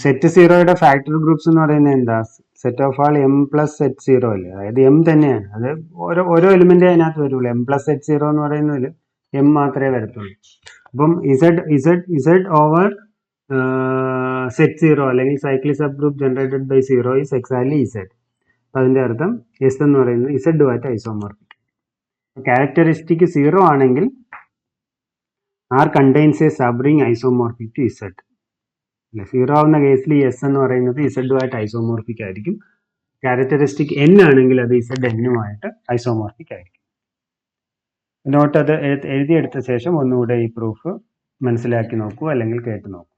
സെറ്റ് 0യുടെ ഫാക്ടർ ഗ്രൂപ്പ്സ് എന്ന് പറയുന്നത് എന്താ, set of all M plus set 0 അല്ലേ, അതായത് എം തന്നെയാണ്. അത് ഓരോ എലിമെന്റേ അതിനകത്ത് വരുള്ളൂ. എം പ്ലസ് സെറ്റ് 0 എന്ന് പറയുന്നതിൽ എം മാത്രമേ വരത്തുള്ളൂ. അപ്പം ഇസഡ് ഓവർ സെറ്റ് 0 അല്ലെങ്കിൽ cyclic sub group generated by 0 is exactly Z. അപ്പം അതിന്റെ അർത്ഥം എസ് എന്ന് പറയുന്നത് ഇസഡ് ആയിട്ട് ഐസോമോർഫിക്. ക്യാരക്ടറിസ്റ്റിക് 0 ആണെങ്കിൽ R contains a sub ring isomorphic to Z. 0 ആവുന്ന കേസിൽ എസ് എന്ന് പറയുന്നത് ഇസഡുമായിട്ട് ഐസോമോർഫിക് ആയിരിക്കും. ക്യാരക്ടറിസ്റ്റിക് എൻ ആണെങ്കിൽ അത് ഇസഡ് എന്നുമായിട്ട് ഐസോമോർഫിക് ആയിരിക്കും. നോട്ട് അത് എഴുതിയെടുത്ത ശേഷം ഒന്നുകൂടെ ഈ പ്രൂഫ് മനസ്സിലാക്കി നോക്കൂ അല്ലെങ്കിൽ കേട്ട് നോക്കൂ.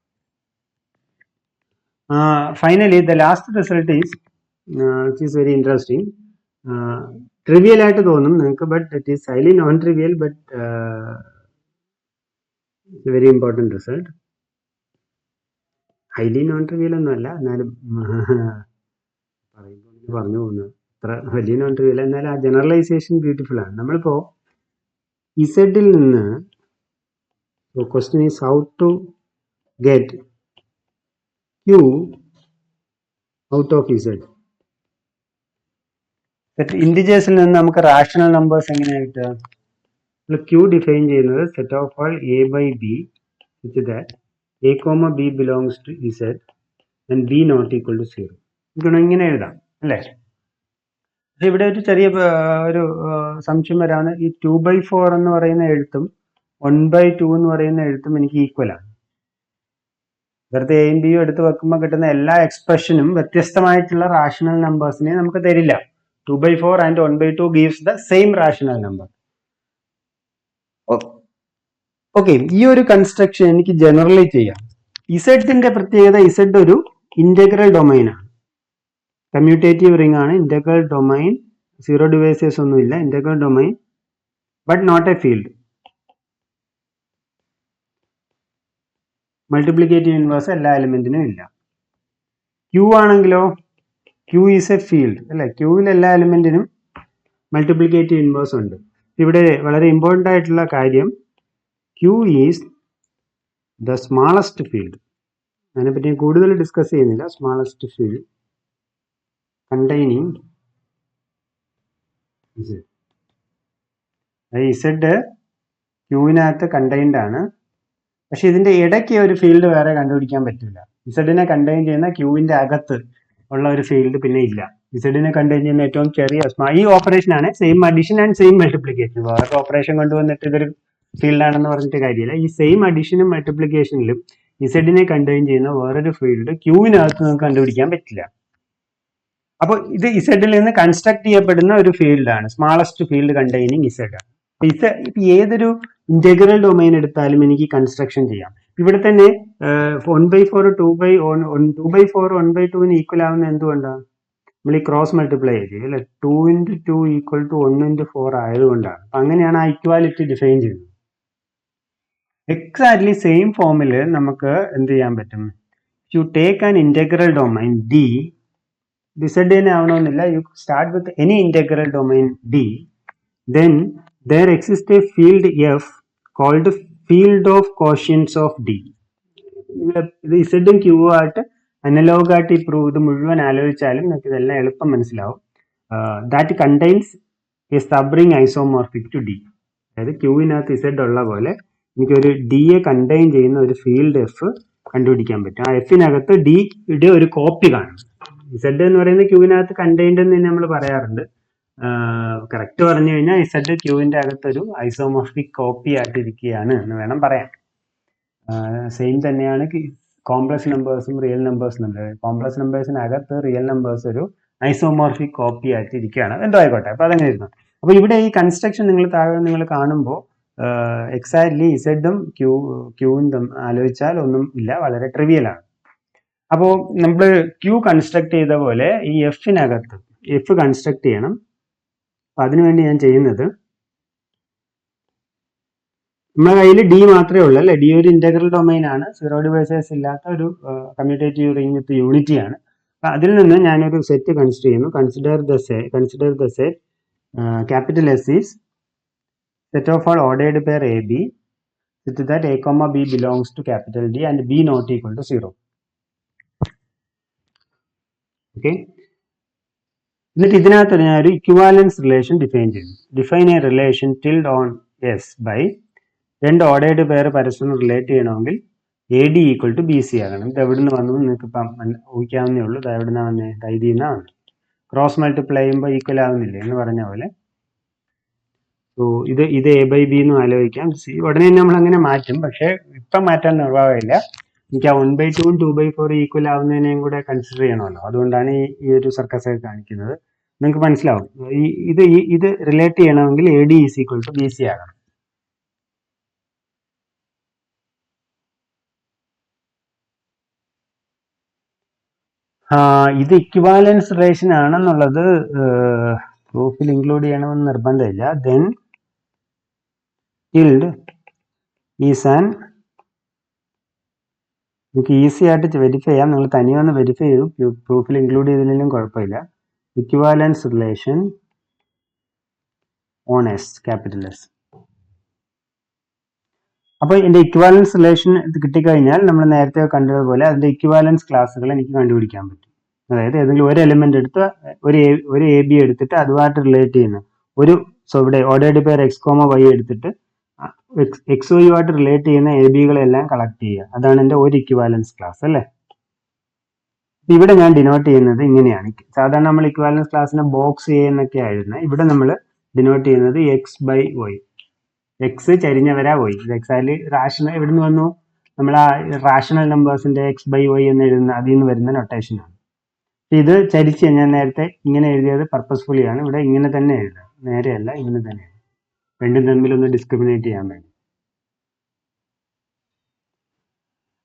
Finally the last result is which is very interesting. Trivial ആയിട്ട് തോന്നും നിങ്ങൾക്ക്, but it is highly non trivial, but very important result. Highly non trivial ഒന്നുമല്ല, എന്നാലും പറയുമ്പോൾ പറഞ്ഞു പോകുന്നത് അത്ര വലിയ നോൺ ട്രിവിയൽ, എന്നാലും ആ ജനറലൈസേഷൻ ബ്യൂട്ടിഫുൾ ആണ്. നമ്മളിപ്പോ ഇസഡിൽ നിന്ന് question is how to get Q out of Z. ഇൻഡിജേഴ്സിൽ നിന്ന് നമുക്ക് റാഷണൽ നമ്പേഴ്സ് എങ്ങനെയാണ് കിട്ടുക? ക്യൂ ഡിഫൈൻ ചെയ്യുന്നത് set of all A by B which that a comma b belongs to z and b not equal to 0. ഇങ്ങനെ എഴുതാം അല്ലേ. പക്ഷെ ഇവിടെ ഒരു ചെറിയ ഒരു സംശയം വരാണ്. ഈ 2/4 എന്ന് പറയുന്ന എഴുത്തും 1/2 എന്ന് പറയുന്ന എഴുത്തും എനിക്ക് ഈക്വൽ ആണ്. വെറുതെ എയും ബിയും എടുത്ത് വെക്കുമ്പോൾ കിട്ടുന്ന എല്ലാ എക്സ്പ്രഷനും വ്യത്യസ്തമായിട്ടുള്ള റാഷണൽ നമ്പേഴ്സിനെ നമുക്ക് തരില്ല. 2/4 and 1/2 gives the same rational number. Okay, ഈ ഒരു കൺസ്ട്രക്ഷൻ എനിക്ക് ജനറലൈസ് ചെയ്യാം. ഇസഡിന്റെ പ്രത്യേകത, ഇസഡ് ഒരു ഇന്റഗ്രൽ ഡൊമൈൻ ആണ്, കമ്മ്യൂട്ടേറ്റീവ് റിംഗ് ആണ്. ഇന്റഗ്രൽ ഡൊമൈൻ, 0 ഡിവൈസേഴ്സ് ഒന്നുമില്ല, integral domain, but not a field. Multiplicative inverse എല്ലാ എലിമെന്റിനും ഇല്ല. ക്യൂ ആണെങ്കിലോ, ക്യൂ ഈസ് എ ഫീൽഡ് അല്ലെ. ക്യൂവിൽ എല്ലാ എലിമെന്റിനും മൾട്ടിപ്ലിക്കേറ്റീവ് ഇൻവേഴ്സ് ഉണ്ട്. ഇവിടെ വളരെ ഇമ്പോർട്ടൻ്റ് ആയിട്ടുള്ള കാര്യം, Q is the smallest field. അതിനെപ്പറ്റി കൂടുതൽ ഡിസ്കസ് ചെയ്യുന്നില്ല. Smallest field containing Z. Z ക്യൂവിനകത്ത് കണ്ടെയ്ൻഡ് ആണ്, പക്ഷെ ഇതിന്റെ ഇടയ്ക്ക് ഒരു ഫീൽഡ് വേറെ കണ്ടുപിടിക്കാൻ പറ്റില്ല. ഇസഡിനെ കണ്ടെയ്ൻ ചെയ്യുന്ന ക്യൂവിന്റെ അകത്ത് ഉള്ള ഒരു ഫീൽഡ് പിന്നെ ഇല്ല. ഇസഡിനെ കണ്ടെയ്ൻ ചെയ്യുന്ന ഏറ്റവും ചെറിയ ഈ ഓപ്പറേഷൻ ആണ് same addition and same multiplication. വേറെ ഓപ്പറേഷൻ കൊണ്ടുവന്നിട്ട് ഇതൊരു ഫീൽഡ് ആണെന്ന് പറഞ്ഞിട്ട് കാര്യമില്ല. ഈ സെയിം അഡീഷനും മൾട്ടിപ്ലിക്കേഷനിലും ഇസഡിനെ കണ്ടെയ്ൻ ചെയ്യുന്ന വേറൊരു ഫീൽഡ് ക്യൂവിനകത്ത് നമുക്ക് കണ്ടുപിടിക്കാൻ പറ്റില്ല. അപ്പോൾ ഇത് ഇസഡിൽ നിന്ന് കൺസ്ട്രക്ട് ചെയ്യപ്പെടുന്ന ഒരു ഫീൽഡാണ്, സ്മാളസ്റ്റ് ഫീൽഡ് കണ്ടെയ്നിങ് ഇസഡ്. ഇപ്പൊ ഏതൊരു ഇന്റഗ്രൽ ഡൊമൈൻ എടുത്താലും എനിക്ക് കൺസ്ട്രക്ഷൻ ചെയ്യാം. ഇവിടെ തന്നെ 1/4 2/4 1/2 ഈക്വൽ ആവുന്ന എന്തുകൊണ്ടാണ്? നമ്മൾ ഈ ക്രോസ് മൾട്ടിപ്ലൈ ചെയ്ത് അല്ലെ, 2 × 2 = 1 × 4 ആയതുകൊണ്ടാണ്. അപ്പൊ അങ്ങനെയാണ് ആ ഇക്വാലിറ്റി ഡിഫൈൻ ചെയ്യുന്നത്. എക്സാക്ട്ലി സെയിം ഫോമിൽ നമുക്ക് എന്ത് ചെയ്യാൻ പറ്റും? You take an integral domain D, Z തന്നെ ആവണമെന്നില്ല, you start with any integral domain D, then there exists a field F called field of quotients of D. ഇത് ഇസഡും ക്യൂ ആയിട്ട് അനലോഗ് ആയിട്ട് ഈ പ്രൂവ് ഇത് മുഴുവൻ ആലോചിച്ചാലും നിങ്ങൾക്ക് ഇതെല്ലാം എളുപ്പം മനസ്സിലാവും. That contains a subring isomorphic to D. അതായത് ക്യൂവിനകത്ത് ഇസഡ് ഉള്ള പോലെ എനിക്കൊരു ഡിയെ കണ്ടെയ്ൻ ചെയ്യുന്ന ഒരു ഫീൽഡ് എഫ് കണ്ടുപിടിക്കാൻ പറ്റും. ആ എഫിനകത്ത് ഡിയുടെ ഒരു കോപ്പി കാണും. ഇസഡ് എന്ന് പറയുന്നത് ക്യൂവിനകത്ത് കണ്ടെയ്ൻഡ് എന്ന് നമ്മൾ പറയാറുണ്ട്. കറക്റ്റ് പറഞ്ഞു കഴിഞ്ഞാൽ ഇസഡ് ക്യൂവിന്റെ അകത്തൊരു ഐസോമോർഫിക് കോപ്പി ആയിട്ടിരിക്കുകയാണ് എന്ന് വേണം പറയാൻ. സെയിം തന്നെയാണ് കോംപ്ലക്സ് നമ്പേഴ്സും റിയൽ നമ്പേഴ്സും തമ്മിൽ. കോംപ്ലക്സ് നമ്പേഴ്സിനകത്ത് റിയൽ നമ്പേഴ്സ് ഒരു ഐസോമോർഫിക് കോപ്പി ആയിട്ടിരിക്കുകയാണ്. എന്തോ ആയിക്കോട്ടെ, അപ്പൊ അതങ്ങനെ ഇരുന്നു. അപ്പൊ ഇവിടെ ഈ കൺസ്ട്രക്ഷൻ നിങ്ങൾ കാണുമ്പോൾ എക്സാക്ട്ലി ഇസഡും ക്യൂവും ആലോചിച്ചാൽ ഒന്നും ഇല്ല, വളരെ ട്രിവിയലാണ്. അപ്പോൾ നമ്മൾ ക്യൂ കൺസ്ട്രക്ട് ചെയ്ത പോലെ ഈ എഫിനകത്ത് എഫ് കൺസ്ട്രക്ട് ചെയ്യണം. അപ്പൊ അതിനുവേണ്ടി ഞാൻ ചെയ്യുന്നത്, നമ്മുടെ കയ്യിൽ ഡി മാത്രമേ ഉള്ളൂ അല്ലെ, ഡി ഒരു ഇന്റഗ്രൽ ഡൊമൈൻ ആണ്, സീറോ ഡിവൈസേഴ്സ് ഇല്ലാത്ത ഒരു കമ്മ്യൂട്ടേറ്റീവ് റിംഗ് വിത്ത് യൂണിറ്റി ആണ്. അപ്പൊ അതിൽ നിന്ന് ഞാനൊരു സെറ്റ് കൺസിഡർ ചെയ്യുന്നു. Consider the set capital S is set of all ordered pair A B such that a comma b belongs to capital D and b not equal to 0. Okay. എന്നിട്ട് ഇതിനകത്ത് ഞാൻ ഒരു ഇക്വിവാലൻസ് റിലേഷൻ ഡിഫൈൻ ചെയ്യുന്നു. Define a relation tilde on S by രണ്ട് ordered pair പരസ്പരം relate ചെയ്യണമെങ്കിൽ a d equal to b c ആകണം. ഇത് എവിടെ നിന്ന് വന്നു നിങ്ങൾക്ക് ഇപ്പം ഊഹിക്കാവുന്നേ ഉള്ളൂ. ഇത് എവിടെ നിന്നാണ് വന്നത്? ഇതിൽ നിന്നാണ്. ക്രോസ് മൾട്ടിപ്ലൈ ചെയ്യുമ്പോൾ ഈക്വൽ ആവുന്നില്ലേ എന്ന് പറഞ്ഞ പോലെ. സോ ഇത് എ ബൈ ബി എന്നും ആലോചിക്കാം. ഉടനെ നമ്മൾ അങ്ങനെ മാറ്റും, പക്ഷെ ഇപ്പം മാറ്റാൻ നിർവാഹമില്ല. എനിക്ക് ആ 1/2 2/4 ഈക്വൽ ആവുന്നതിനെയും കൂടെ കൺസിഡർ ചെയ്യണമല്ലോ. അതുകൊണ്ടാണ് ഈ ഒരു സർക്കസ് ഒക്കെ കാണിക്കുന്നത്. നിങ്ങൾക്ക് മനസ്സിലാവും. ഇത് റിലേറ്റ് ചെയ്യണമെങ്കിൽ a d is equal to b c ആകണം. ഇത് ഇക്വിവാലൻസ് റിലേഷൻ ആണെന്നുള്ളത് പ്രൂഫിൽ ഇൻക്ലൂഡ് ചെയ്യണമെന്ന് നിർബന്ധമില്ല. ദെൻ ടിൽഡ് ഈസ് ആൻ, നമുക്ക് ഈസി ആയിട്ട് വെരിഫൈ ചെയ്യാം. നിങ്ങൾ തനിയെ ഒന്ന് വെരിഫൈ ചെയ്തു, പ്രൂഫിൽ ഇൻക്ലൂഡ് ചെയ്തില്ലെങ്കിലും കുഴപ്പമില്ല. Equivalence relation on S, capital S. അപ്പോൾ എൻ്റെ ഇക്വിവാലൻസ് റിലേഷൻ കിട്ടിക്കഴിഞ്ഞാൽ നമ്മൾ നേരത്തെ കണ്ടതുപോലെ അതിൻ്റെ ഇക്വിവാലൻസ് ക്ലാസ്സുകൾ എനിക്ക് കണ്ടുപിടിക്കാൻ പറ്റും. അതായത് ഏതെങ്കിലും ഒരു എലിമെന്റ് എടുത്ത് ഒരു എ ബി എടുത്തിട്ട് അതുമായിട്ട് റിലേറ്റ് ചെയ്യുന്ന ഒരു, സോ ഇവിടെ ordered pair x comma y എടുത്തിട്ട് എക്സ് വൈയുമായിട്ട് റിലേറ്റ് ചെയ്യുന്ന എ ബികളെല്ലാം കളക്ട് ചെയ്യുക. അതാണ് എൻ്റെ ഒരു ഇക്വിവാലൻസ് ക്ലാസ് അല്ലേ. ഇവിടെ ഞാൻ ഡിനോട്ട് ചെയ്യുന്നത് ഇങ്ങനെയാണ്. സാധാരണ നമ്മൾ ഇക്വിവാലൻസ് ക്ലാസ്സിനെ ബോക്സ് എ എന്നൊക്കെ ആയിരുന്നു. ഇവിടെ നമ്മൾ ഡിനോട്ട് ചെയ്യുന്നത് എക്സ് ബൈ വൈ. എക്സ് ചരിഞ്ഞ വര വൈ. ഇത് എക്സാക്ട്ലി റാഷണൽ എവിടെ നിന്ന് വന്നു? നമ്മൾ ആ റാഷണൽ നമ്പേഴ്സിന്റെ എക്സ് ബൈ വൈ എന്ന് എഴുതുന്ന അതിൽ നിന്ന് വരുന്ന നൊട്ടേഷനാണ്. ഇത് ചരിച്ച് ഞാൻ നേരത്തെ ഇങ്ങനെ എഴുതിയത് പർപ്പസ്ഫുള്ളി ആണ്. ഇവിടെ ഇങ്ങനെ തന്നെ എഴുതുക, നേരെയല്ല, ഇങ്ങനെ തന്നെ. രണ്ടും തമ്മിലൊന്ന് ഡിസ്ക്രിമിനേറ്റ് ചെയ്യാൻ വേണ്ടി.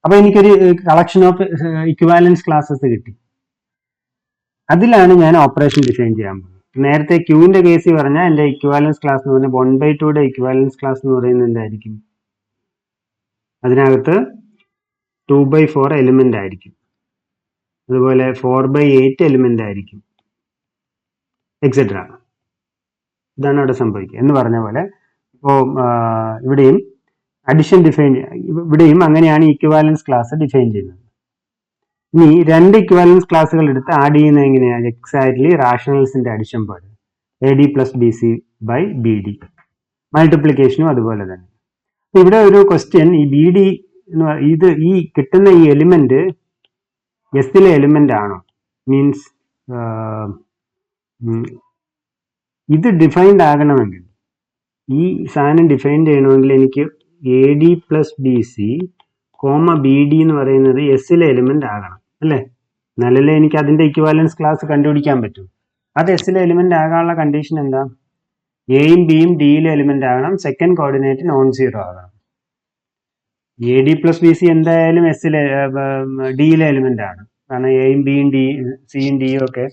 അപ്പൊ എനിക്കൊരു കളക്ഷൻ ഓഫ് ഇക്വിവാലൻസ് ക്ലാസ്സസ് കിട്ടി. അതിലാണ് ഞാൻ ഓപ്പറേഷൻ ഡിഫൈൻ ചെയ്യാൻ പോകുന്നത്. നേരത്തെ ക്യൂവിന്റെ കേസിൽ പറഞ്ഞാൽ എൻ്റെ ഇക്വിവാലൻസ് ക്ലാസ് എന്ന് പറഞ്ഞാൽ 1/2 ഇക്വിവാലൻസ് ക്ലാസ് എന്ന് പറയുന്നത് എന്തായിരിക്കും? അതിനകത്ത് 2/4 എലിമെന്റ് ആയിരിക്കും, അതുപോലെ 4/8 എലിമെന്റ് ആയിരിക്കും, എക്സെട്ര. ഇതാണ് അവിടെ സംഭവിക്കുക. എന്ന് പറഞ്ഞ പോലെ ഇപ്പോൾ ഇവിടെയും അഡിഷൻ ഡിഫൈൻ, ഇവിടെയും അങ്ങനെയാണ് ഇക്വിവാലൻസ് ക്ലാസ് ഡിഫൈൻ ചെയ്യുന്നത്. ഇനി രണ്ട് ഇക്വിവാലൻസ് ക്ലാസ്സുകൾ എടുത്ത് ആഡ് ചെയ്യുന്നത് എങ്ങനെയാണ്? എക്സാക്ട്ലി റാഷണൽസിന്റെ അഡിഷൻ പോലെ, A D plus B C by B D. മൾട്ടിപ്ലിക്കേഷനും അതുപോലെ തന്നെ. ഇവിടെ ഒരു ക്വസ്റ്റ്യൻ, ഈ ബി ഡി ഈ കിട്ടുന്ന ഈ എലിമെന്റ് എസിലെ എലിമെന്റ് ആണോ? മീൻസ് ഇത് ഡിഫൈൻഡ് ആകണമെങ്കിൽ, ഈ സാധനം ഡിഫൈൻ ചെയ്യണമെങ്കിൽ എനിക്ക് A D plus B C comma B D എന്ന് പറയുന്നത് എസിലെ എലിമെന്റ് ആകണം അല്ലേ. എന്നാലല്ലേ എനിക്ക് അതിന്റെ ഇക്വിവാലൻസ് ക്ലാസ് കണ്ടുപിടിക്കാൻ പറ്റും. അത് എസിലെ എലിമെന്റ് ആകാനുള്ള കണ്ടീഷൻ എന്താ? എയും ബിയും ഡിയിലെ എലിമെന്റ് ആകണം, സെക്കൻഡ് കോർഡിനേറ്റ് നോൺ സീറോ ആകണം. A D plus B C എന്തായാലും എസിലെ ഡിയിലെ എലിമെന്റ് ആണ്, കാരണം എയും ബിയും സിയും ഡിയും ഒക്കെ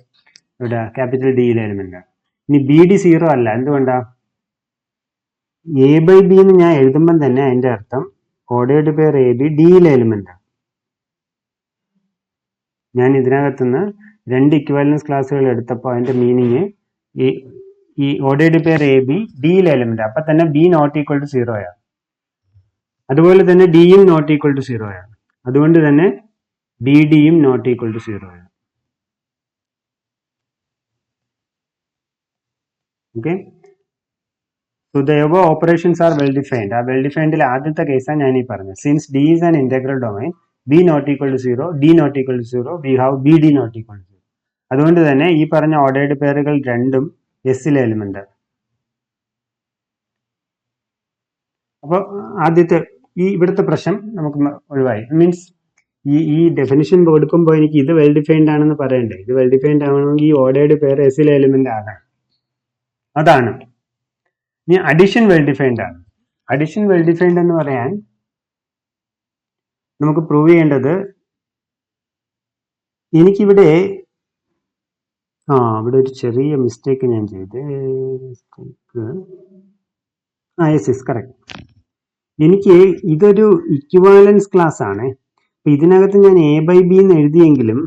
ഇവിടെ ക്യാപിറ്റൽ ഡിയിലെ എലിമെന്റ് ആണ്. ഇനി ബി ഡി സീറോ അല്ല, എന്തുകൊണ്ടാ? എ ബൈ ബി എന്ന് ഞാൻ എഴുതുമ്പം തന്നെ അതിന്റെ അർത്ഥം ഓർഡേർഡ് പെയർ എ ബി ഡിയിലെ എലിമെന്റ് ആണ്. ഞാൻ ഇതിനകത്തുനിന്ന് 2 ഇക്വിവാലൻസ് ക്ലാസ്സുകൾ എടുത്തപ്പോൾ അതിന്റെ മീനിങ് ഈ ഓർഡേർഡ് പെയർ എ ബി ഡിയിലെ എലിമെന്റ്, അപ്പൊ തന്നെ B not equal to zero ആണ്. അതുപോലെ തന്നെ ഡിയും നോട്ട് ഈക്വൽ ടു സീറോ ആണ്. അതുകൊണ്ട് തന്നെ ബി ഡിയും നോട്ട് ഈക്വൽ ടു സീറോ ആണ്. Okay, so the above operations are well defined. ആ വെൽ ഡിഫൈൻഡിൽ ആദ്യത്തെ കേസാണ് ഞാൻ ഈ പറഞ്ഞത്. Since d is an integral domain, b not equal to zero, d not equal to zero, we have b d not equal to zero. അതുകൊണ്ട് തന്നെ ഈ പറഞ്ഞ ഓർഡേർഡ് പെയറുകൾ രണ്ടും എസിലെ എലിമെന്റ്. അപ്പോൾ ആദ്യത്തെ ഇവിടുത്തെ പ്രശ്നം നമുക്ക് ഒഴിവായി. മീൻസ് ഈ ഡെഫിനിഷൻ കൊടുക്കുമ്പോൾ എനിക്ക് ഇത് വെൽ ഡിഫൈൻഡ് ആണെന്ന് പറയണ്ടേ. ഇത് വെൽ ഡിഫൈൻഡ് ആവണമെങ്കിൽ ഈ ഓർഡേർഡ് പെയർ എസിലെ എലിമെന്റ് ആകണം. അതാണ്. ഇനി അഡിഷൻ വെൽ ഡിഫൈൻഡ് ആണ്. അഡിഷൻ വെൽ ഡിഫൈൻഡ് എന്ന് പറയാൻ നമുക്ക് പ്രൂവ് ചെയ്യേണ്ടത്, എനിക്കിവിടെ ഇവിടെ ഒരു ചെറിയ മിസ്റ്റേക്ക് ഞാൻ ചെയ്ത്, യെസ് കറക്റ്റ്. എനിക്ക് ഇതൊരു ഇക്വിവാലൻസ് ക്ലാസ് ആണ്. അപ്പൊ ഇതിനകത്ത് ഞാൻ എ ബൈ ബി എന്ന് എഴുതിയെങ്കിലും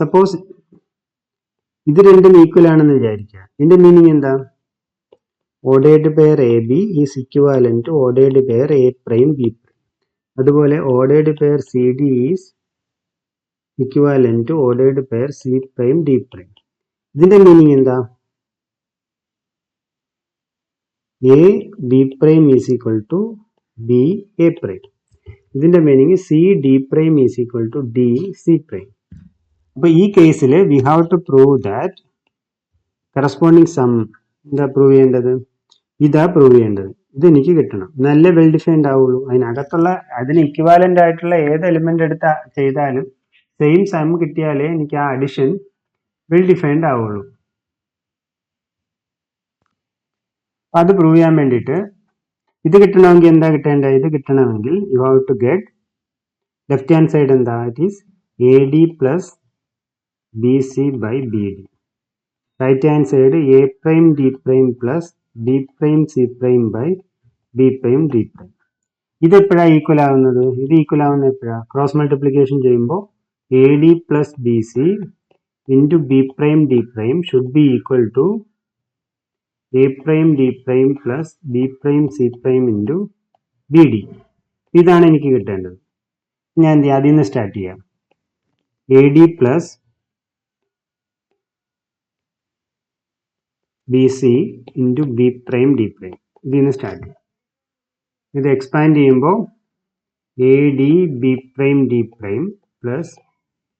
സപ്പോസ് ഇത് രണ്ടും ഈക്വൽ ആണെന്ന് വിചാരിക്കുക. ഇതിന്റെ മീനിങ് എന്താ? Ordered pair A B is equivalent to ordered pair A prime B prime. അതുപോലെ ordered pair C D is equivalent to ordered pair C prime D prime. ഇതിന്റെ meaning എന്താ? A B prime is equal to B A prime. ഇതിന്റെ meaning C D prime is equal to D C prime. അപ്പൊ ഈ കേസിൽ we have to prove that corresponding sum എന്താ prove ചെയ്യേണ്ടത്? ഇതാ prove ചെയ്യേണ്ടത്. ഇത് എനിക്ക് കിട്ടണം, നല്ല വെൽ ഡിഫൈൻഡ് ആവുള്ളൂ. അതിനകത്തുള്ള അതിന് ഇക്വിവാലന്റ് ആയിട്ടുള്ള ഏത് എലിമെന്റ് എടുത്ത് ചെയ്താലും സെയിം സം കിട്ടിയാലേ എനിക്ക് ആ അഡിഷൻ വെൽ ഡിഫൈൻഡ് ആവുള്ളൂ. അത് പ്രൂവ് ചെയ്യാൻ വേണ്ടിയിട്ട് ഇത് കിട്ടണമെങ്കിൽ എന്താ കിട്ടേണ്ടത്? ഇത് കിട്ടണമെങ്കിൽ you have to get left hand side എന്താ? It is A D plus B C by B D. Right hand side A prime D prime plus B prime C prime by B prime D prime. ഇത് എപ്പോഴാണ് equal ആവുന്നത്? ഇത് equal ആവുന്നത് എപ്പോഴാണ്? Cross multiplication ചെയ്യുമ്പോൾ A D plus B C into B prime D prime should be equal to A prime D prime plus B prime C prime into B D. ഇതാണ് എനിക്ക് കിട്ടേണ്ടത്. ഞാൻ എന്ത് ചെയ്യാം? അതിൽ നിന്ന് സ്റ്റാർട്ട് ചെയ്യാം. A D plus B C into B prime D prime, ഇതിൽ നിന്ന് സ്റ്റാർട്ട് ചെയ്യാം. ഇത് എക്സ്പാൻഡ് ചെയ്യുമ്പോൾ A D B prime D prime plus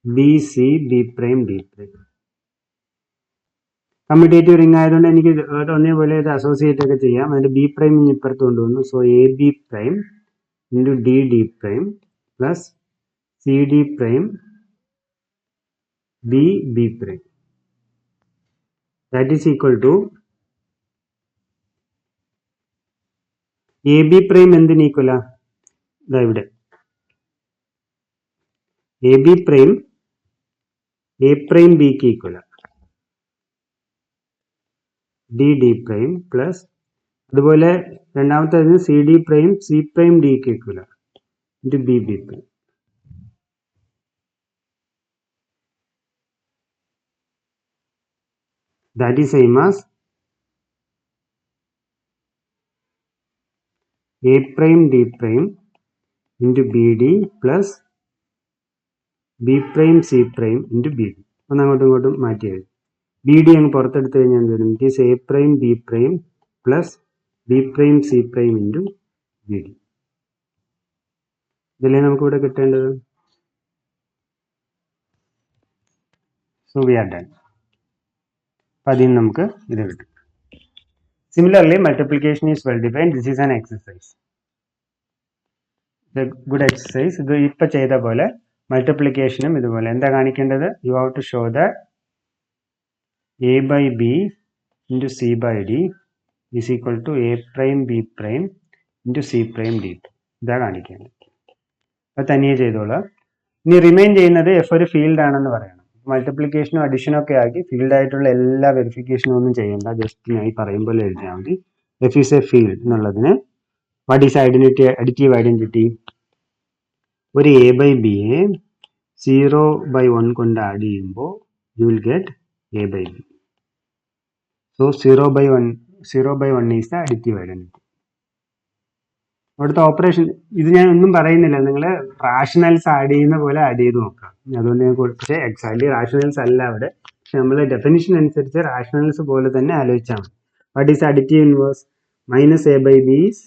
B C B prime D prime. Commutative ring ആയതുകൊണ്ട് എനിക്ക് ഒന്നേപോലെ ഇത് അസോസിയേറ്റ് ഒക്കെ ചെയ്യാം. അതിന്റെ ബി പ്രൈം ഇപ്പുറത്ത് കൊണ്ടുവന്നു. So A B prime into D D prime plus C D prime B B prime. That is equal to A B prime എന്തിന് ഈക്വലാ? ഇതാ ഇവിടെ A B prime A prime ബിക്ക് ഈക്വലാ, ഡി ഡി പ്രൈം പ്ലസ് അതുപോലെ രണ്ടാമത്തേത് C D prime C prime ഡിക്ക് ഈക്വലാ into B B prime. That is same as a prime d prime into bd plus b prime c prime into bd. ഒന്ന് അങ്ങോട്ടും ഇങ്ങോട്ടും മാറ്റിയത്. ബി ഡി അങ്ങ് പുറത്തെടുത്ത് കഴിഞ്ഞാൽ എന്ത് വരും? It is A prime B prime plus B prime C prime into B D. ഇതല്ലേ നമുക്കിവിടെ കിട്ടേണ്ടത്. So we are done. അപ്പം അതിൽ നിന്ന് നമുക്ക് ഇത് കിട്ടും. Similarly, multiplication is well defined. This is an exercise. Good exercise. ഇത് ഇപ്പം ചെയ്ത പോലെ മൾട്ടിപ്ലിക്കേഷനും ഇതുപോലെ എന്താ കാണിക്കേണ്ടത്? You have to show that a by b into c by d is equal to A prime B prime into c prime d. ഇതാ കാണിക്കേണ്ടത്. അത് തനിയെ ചെയ്തോളാം. ഇനി റിമൈൻ ചെയ്യുന്നത് എഫ് ഒരു ഫീൽഡ് ആണെന്ന് പറയണം. മൾട്ടിപ്ലിക്കേഷനും അഡീഷനും ഒക്കെ ആക്കി ഫീൽഡ് ആയിട്ടുള്ള എല്ലാ വെരിഫിക്കേഷനും ഒന്നും ചെയ്യണ്ട. ജസ്റ്റ് ഞാൻ ഈ പറയുമ്പോൾ എഴുതിയാൽ മതി. എഫ് ഈസ് എ ഫീൽഡ് എന്നുള്ളതിന് what is identity, additive identity? ഒരു എ ബൈ ബിയെ 0/1 കൊണ്ട് ആഡ് ചെയ്യുമ്പോൾ you will get a by b. So 0/1 is the additive identity. അവിടുത്തെ ഓപ്പറേഷൻ ഇത് ഞാൻ ഒന്നും പറയുന്നില്ല, നിങ്ങൾ റാഷണൽസ് ആഡ് ചെയ്യുന്ന പോലെ ആഡ് ചെയ്ത് നോക്കാം. അതുകൊണ്ട് ഞാൻ പക്ഷേ എക്സാക്ട്ലി റാഷണൽസ് അല്ല അവിടെ, പക്ഷെ നമ്മൾ ഡെഫിനിഷൻ അനുസരിച്ച് റാഷണൽസ് പോലെ തന്നെ ആലോചിച്ചാൽ മതി. What is additive inverse? Minus a by b is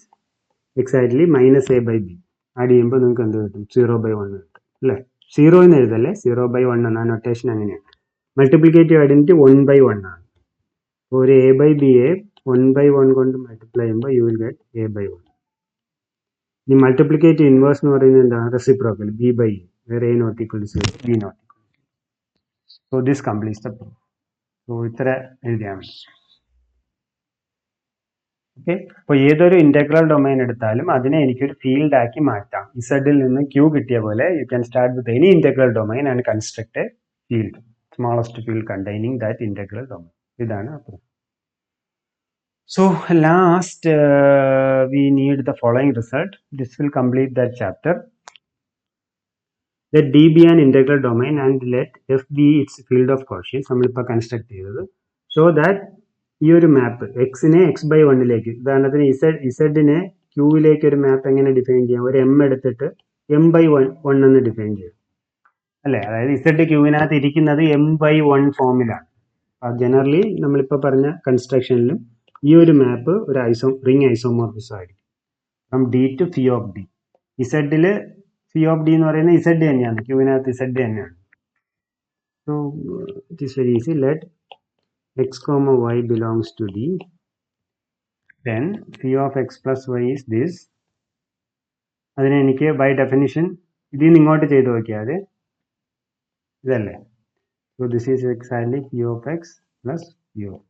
exactly minus a by b. Add ചെയ്യുമ്പോൾ നിങ്ങൾക്ക് എന്ത് കിട്ടും? 0/1 കിട്ടും അല്ലേ? 0 എന്ന് എഴുതല്ലേ, 0/1 എന്ന നൊട്ടേഷൻ അങ്ങനെയാണ്. മൾട്ടിപ്ലിക്കേറ്റീവ് ഐഡന്റിറ്റി 1/1 ആണ്. ഒരു എ ബൈ ബിയെ 1/1 കൊണ്ട് മൾട്ടിപ്ലൈ ചെയ്യുമ്പോൾ you will get a by 1. ഈ മൾട്ടിപ്ലിക്കേറ്റീവ് ഇൻവേഴ്സ് എന്ന് പറയുന്നത് എന്താണ്? റെസിപ്രോക്കൽ ബി ബൈ എ, വേറെ a not equal to 0, b not equal to 0. So this completes the proof. So ഇത്ര എഴുതിയാൽ മതി. ഓക്കെ, അപ്പോൾ ഏതൊരു ഇന്റഗ്രൽ ഡൊമൈൻ എടുത്താലും അതിനെ എനിക്കൊരു ഫീൽഡ് ആക്കി മാറ്റാം. ഇസഡിൽ നിന്ന് ക്യൂ കിട്ടിയ പോലെ you can start with any integral domain and construct A field, smallest field containing that integral domain. ഇതാണ് proof. So last we need the following result. This will complete that chapter. Let D be an integral domain and let F be its field of Cauchy. നമ്മളിപ്പോൾ construct ചെയ്തത്. So that ഈ ഒരു മാപ്പ് എക്സിനെ x/1ലേക്ക്, ഉദാഹരണത്തിന് ഇസഡിനെ ക്യൂവിലേക്ക് ഒരു മാപ്പ് എങ്ങനെ define ചെയ്യാം? ഒരു M എടുത്തിട്ട് m/1 എന്ന് ഡിഫൈൻ ചെയ്യാം അല്ലേ? അതായത് ഇസഡ് ക്യൂവിനകത്ത് ഇരിക്കുന്നത് m/1 ഫോമിലാണ്. ജനറലി നമ്മളിപ്പോൾ പറഞ്ഞ കൺസ്ട്രക്ഷനിലും ഈ ഒരു മാപ്പ് ഒരു റിംഗ് ഐസോമോർഫിസം ആയിരിക്കും. From D to phi of D. ഇസഡിൽ ഫി ഓഫ് ഡി എന്ന് പറയുന്നത് ഇസഡ് തന്നെയാണ്, ക്യൂവിനകത്ത് ഇസഡ് തന്നെയാണ്. So it is very easy. Let x comma y belongs to D, then phi of x plus y is this. അതിനെ എനിക്ക് by definition ഇതിൽ നിന്ന് ഇങ്ങോട്ട് ചെയ്ത് നോക്കിയാൽ ഇതല്ലേ? So this is exactly phi of x plus phi of.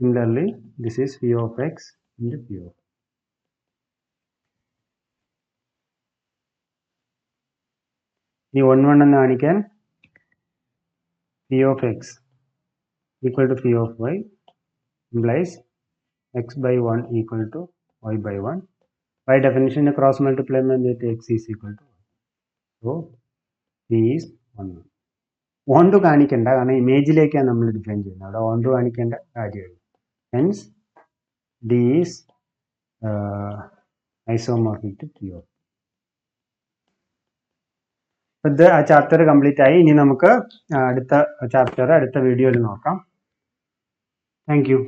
Similarly, this is phi of x into phi of. ഈ 1 എന്ന് കാണിക്കാൻ phi of x equal to phi of y implies x/1 equal to y/1. By definition, cross multiplement with x is equal to y. So, p is 1. Onto കാണിക്കേണ്ട, കാരണം ഇമേജിലേക്കാണ് നമ്മൾ define ചെയ്യുന്നത്. അവിടെ on to കാണിക്കേണ്ട കാര്യമില്ല. Hence, D is isomorphic to P of. ഇത് ആ chapter complete ആയി. ഇനി നമുക്ക് അടുത്ത ചാപ്റ്റർ അടുത്ത വീഡിയോയിൽ നോക്കാം. Thank you.